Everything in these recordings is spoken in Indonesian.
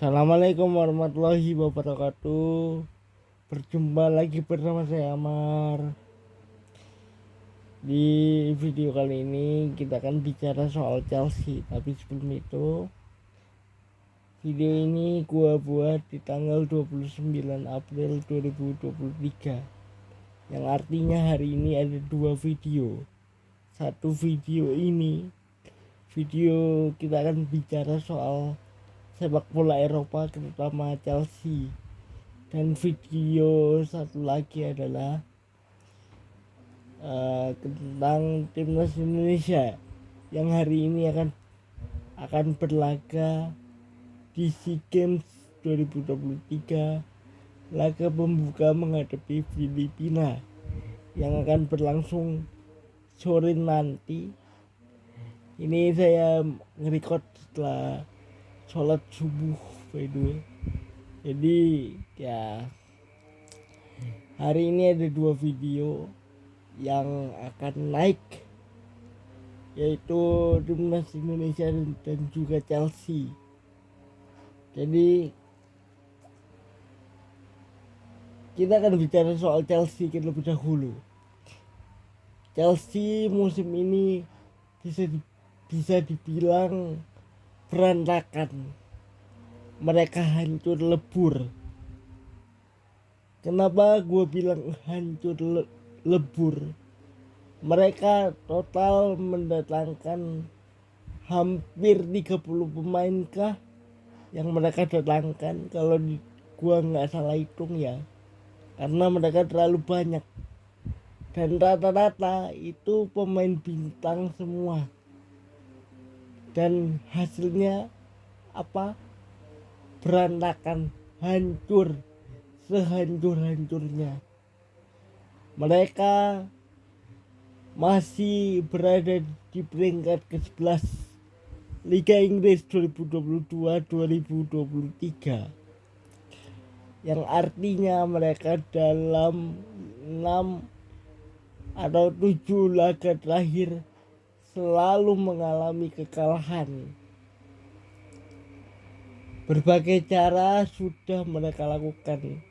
Assalamualaikum warahmatullahi wabarakatuh. Berjumpa lagi bersama saya Amar. Di video kali ini kita akan bicara soal Chelsea. Tapi sebelum itu, video ini gua buat di tanggal 29 April 2023. Yang artinya hari ini ada dua video. Satu video ini, video kita akan bicara soal sepak bola Eropa, terutama Chelsea. Dan video satu lagi adalah tentang timnas Indonesia yang hari ini akan berlaga di SEA Games 2023, laga pembuka menghadapi Filipina yang akan berlangsung sore nanti. Ini saya nge-record setelah sholat subuh by the way. Jadi ya, hari ini ada dua video yang akan naik, yaitu timnas Indonesia dan juga Chelsea. Jadi kita akan bicara soal Chelsea terlebih dahulu. Chelsea musim ini bisa dibilang berantakan. Mereka hancur lebur. Kenapa gue bilang hancur lebur? Mereka total mendatangkan hampir 30 pemain kah yang mereka datangkan, kalau gua nggak salah hitung ya, karena mereka terlalu banyak dan rata-rata itu pemain bintang semua. Dan hasilnya apa? Berantakan, hancur, sehancur-hancurnya. Mereka masih berada di peringkat ke-11 Liga Inggris 2022-2023, yang artinya mereka dalam 6 atau 7 laga terakhir selalu mengalami kekalahan. Berbagai cara sudah mereka lakukan,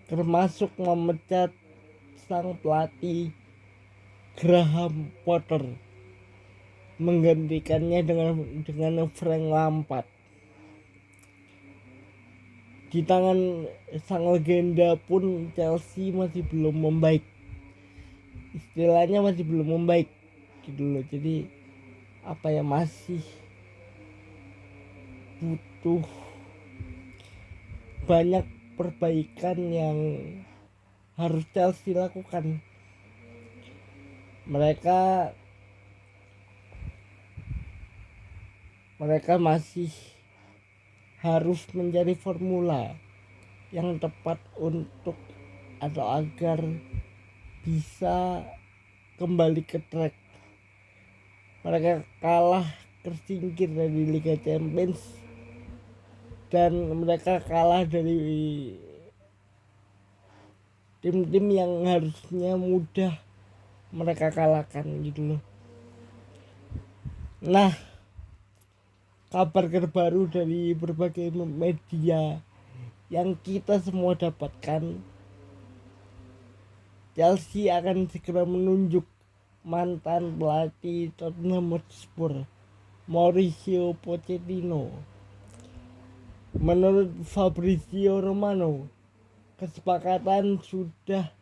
termasuk memecat sang pelatih Graham Potter, menggantikannya dengan Frank Lampard. Di tangan sang legenda pun Chelsea masih belum membaik. Istilahnya masih belum membaik gitu loh. Jadi masih butuh banyak perbaikan yang harus Chelsea lakukan. Mereka masih harus mencari formula yang tepat untuk atau agar bisa kembali ke track. Mereka kalah tersingkir dari Liga Champions dan mereka kalah dari tim-tim yang harusnya mudah mereka kalahkan gitu loh. Nah, kabar terbaru dari berbagai media yang kita semua dapatkan, Chelsea akan segera menunjuk mantan pelatih Tottenham Hotspur, Mauricio Pochettino. Menurut Fabrizio Romano, kesepakatan sudah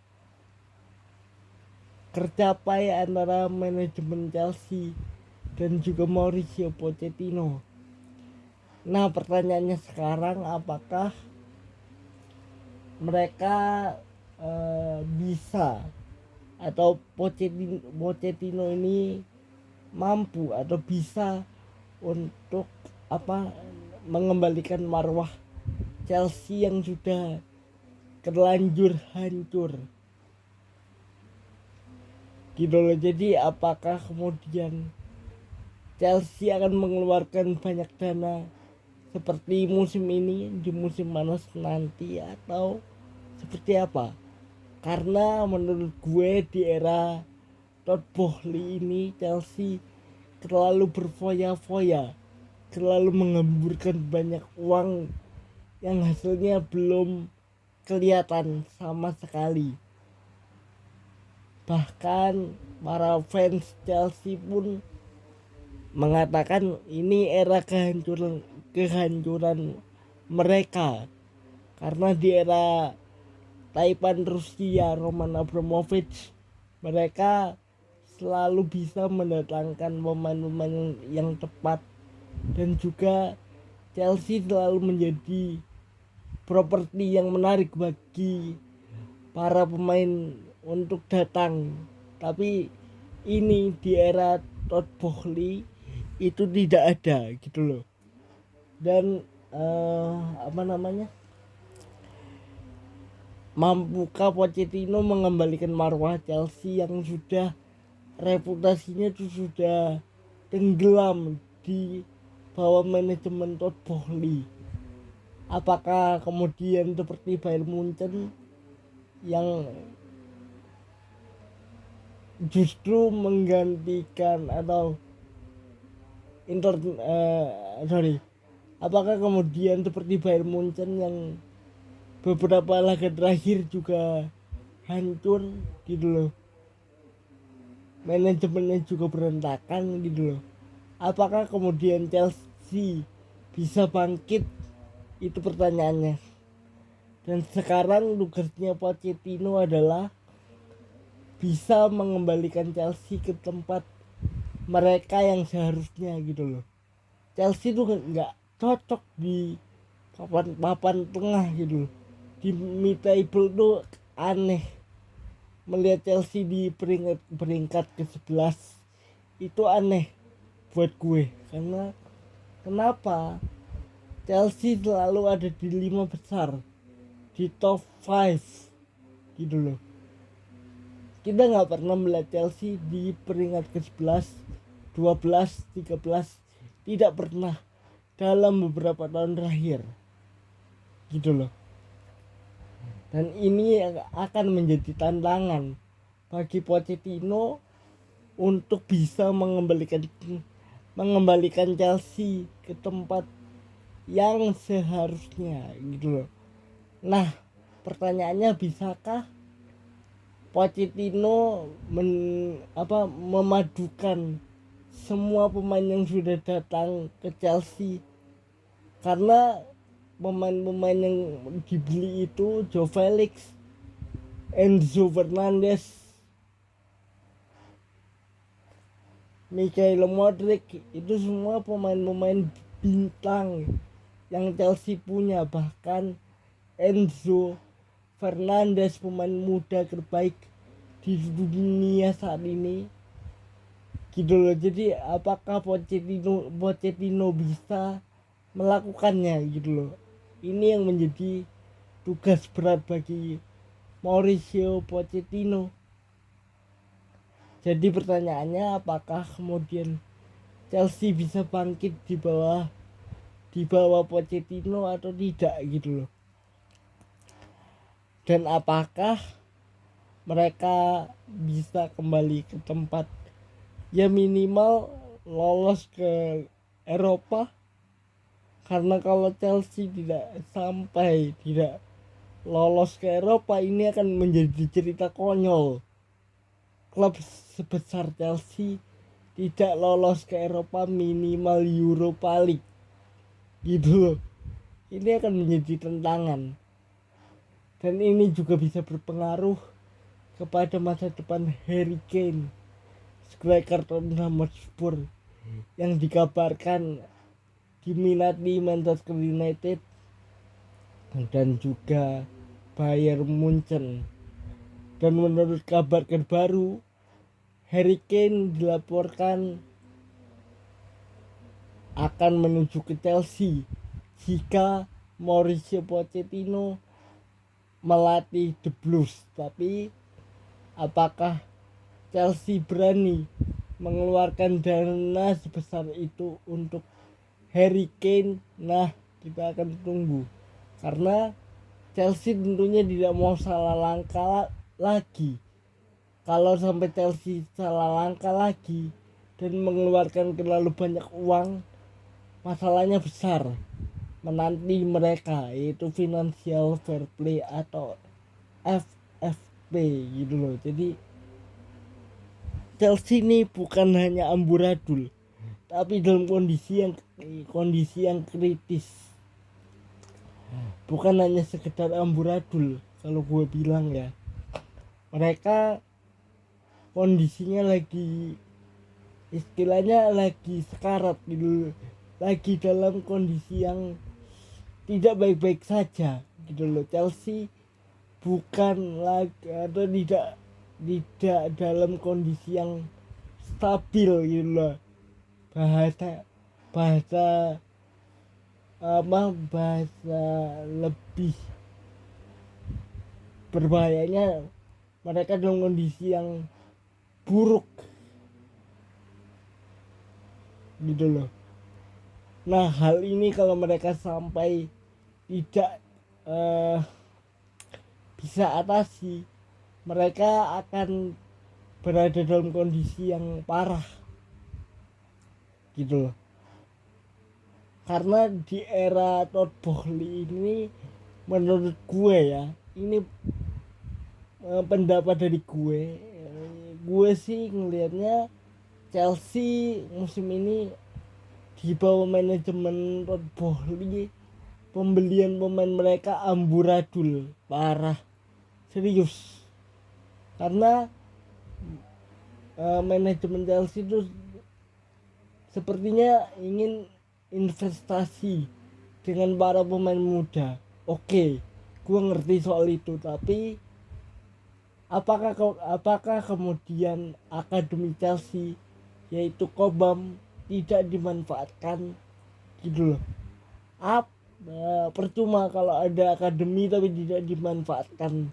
tercapai antara manajemen Chelsea dan juga Mauricio Pochettino. Nah, pertanyaannya sekarang, apakah mereka bisa atau Pochettino ini mampu atau bisa untuk mengembalikan marwah Chelsea yang sudah terlanjur hancur gitu loh. Jadi apakah kemudian Chelsea akan mengeluarkan banyak dana seperti musim ini di musim panas nanti, atau seperti apa? Karena menurut gue di era Todd Boehly ini Chelsea terlalu berfoya-foya, terlalu mengemburkan banyak uang yang hasilnya belum kelihatan sama sekali. Bahkan para fans Chelsea pun mengatakan ini era kehancuran mereka, karena di era Taipan Rusia Roman Abramovich mereka selalu bisa mendatangkan pemain-pemain yang tepat, dan juga Chelsea selalu menjadi properti yang menarik bagi para pemain untuk datang. Tapi ini di era Todd Boehly itu tidak ada gitu loh. Dan mampukah Pochettino mengembalikan marwah Chelsea yang sudah reputasinya itu sudah tenggelam di bawah manajemen Todd Boehly? Apakah kemudian seperti Bayern Munchen yang justru menggantikan atau apakah kemudian seperti Bayern Munchen yang beberapa laga terakhir juga hancur gitu loh, manajemennya juga berantakan gitu loh? Apakah kemudian Chelsea bisa bangkit? Itu pertanyaannya. Dan sekarang tugasnya Pochettino adalah bisa mengembalikan Chelsea ke tempat mereka yang seharusnya gitu loh. Chelsea tuh nggak cocok di papan tengah gitu loh. Di mid table tuh aneh. Melihat Chelsea di peringkat ke-11 itu aneh buat gue, karena kenapa Chelsea selalu ada di 5 besar, di top 5 gitu loh. Kita nggak pernah melihat Chelsea di peringkat ke-11, 12, 13, tidak pernah dalam beberapa tahun terakhir gitu loh. Dan ini akan menjadi tantangan bagi Pochettino untuk bisa mengembalikan Chelsea ke tempat yang seharusnya gitu loh. Nah, pertanyaannya, bisakah Pochettino memadukan semua pemain yang sudah datang ke Chelsea? Karena pemain-pemain yang dibeli itu Joe Felix, Enzo Fernandez, Mikhail Modric, itu semua pemain-pemain bintang yang Chelsea punya. Bahkan Enzo Fernandez, pemain muda terbaik di dunia saat ini gitu loh. Jadi apakah Pochettino bisa melakukannya gitu loh? Ini yang menjadi tugas berat bagi Mauricio Pochettino. Jadi pertanyaannya, apakah kemudian Chelsea bisa bangkit di bawah Pochettino atau tidak gitu loh? Dan apakah mereka bisa kembali ke tempat ya minimal lolos ke Eropa? Karena kalau Chelsea tidak lolos ke Eropa, ini akan menjadi cerita konyol. Klub sebesar Chelsea tidak lolos ke Eropa minimal Europa League gitu loh. Ini akan menjadi tantangan, dan ini juga bisa berpengaruh kepada masa depan Harry Kane, striker Tottenham Hotspur yang dikabarkan diminati Manchester United dan juga Bayern Munchen. Dan menurut kabar terbaru, Harry Kane dilaporkan akan menuju ke Chelsea jika Mauricio Pochettino melatih The Blues. Tapi apakah Chelsea berani mengeluarkan dana sebesar itu untuk Harry Kane? Nah, kita akan tunggu, karena Chelsea tentunya tidak mau salah langkah lagi. Kalau sampai Chelsea salah langkah lagi dan mengeluarkan terlalu banyak uang, masalahnya besar. menanti mereka, yaitu financial fair play atau FFP gitu loh. Jadi Chelsea ini bukan hanya amburadul, tapi dalam kondisi yang kritis. Bukan hanya sekedar amburadul kalau gue bilang ya. Mereka kondisinya lagi, istilahnya lagi sekarat gitu, lagi dalam kondisi yang tidak baik-baik saja gitu loh. Chelsea bukan lagi atau tidak dalam kondisi yang stabil gitu loh. Bahasa bahasa lebih berbahayanya, mereka dalam kondisi yang buruk gitu loh. Nah, hal ini kalau mereka sampai tidak bisa atasi, mereka akan berada dalam kondisi yang parah gitu loh. Karena di era Todd Boehly ini, menurut gue ya, ini pendapat dari gue sih ngelihatnya Chelsea musim ini di bawah manajemen Todd Boehly, pembelian pemain mereka amburadul parah, serius. Karena manajemen Chelsea itu sepertinya ingin investasi dengan para pemain muda. Oke, gue ngerti soal itu, tapi apakah kemudian akademi Chelsea yaitu Cobham tidak dimanfaatkan gitu loh. Percuma kalau ada akademi tapi tidak dimanfaatkan,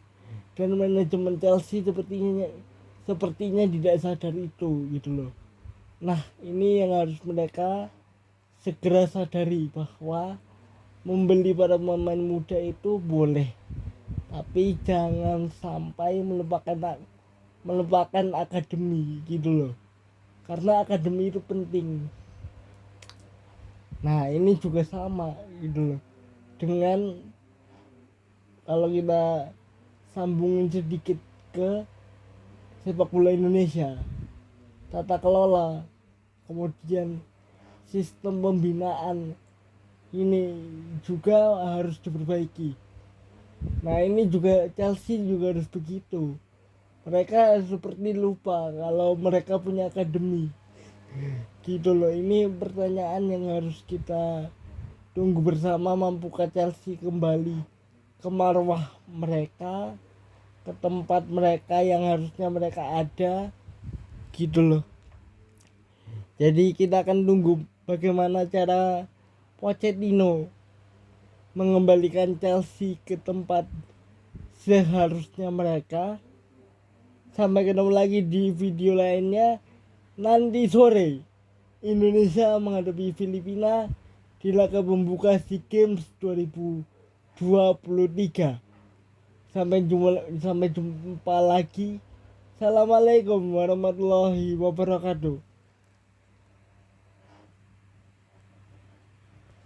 dan manajemen Chelsea sepertinya tidak sadar itu gitu loh. Nah, ini yang harus mereka segera sadari, bahwa membeli para pemain muda itu boleh, tapi jangan sampai melupakan akademi gitu loh. Karena akademi itu penting. Nah, ini juga sama gitu loh. Dengan kalau kita sambungin sedikit ke sepak bola Indonesia, tata kelola, kemudian sistem pembinaan ini juga harus diperbaiki. Nah, ini juga Chelsea juga harus begitu. Mereka seperti lupa kalau mereka punya akademi gitu loh. Ini pertanyaan yang harus kita tunggu bersama, mampukah Chelsea kembali ke marwah mereka, ke tempat mereka yang harusnya mereka ada gitu loh. Jadi kita akan tunggu bagaimana cara Pochettino mengembalikan Chelsea ke tempat seharusnya mereka. Sampai ketemu lagi di video lainnya nanti sore. Indonesia menghadapi Filipina di laga pembuka SEA Games 2023. Sampai jumpa lagi. Assalamualaikum warahmatullahi wabarakatuh.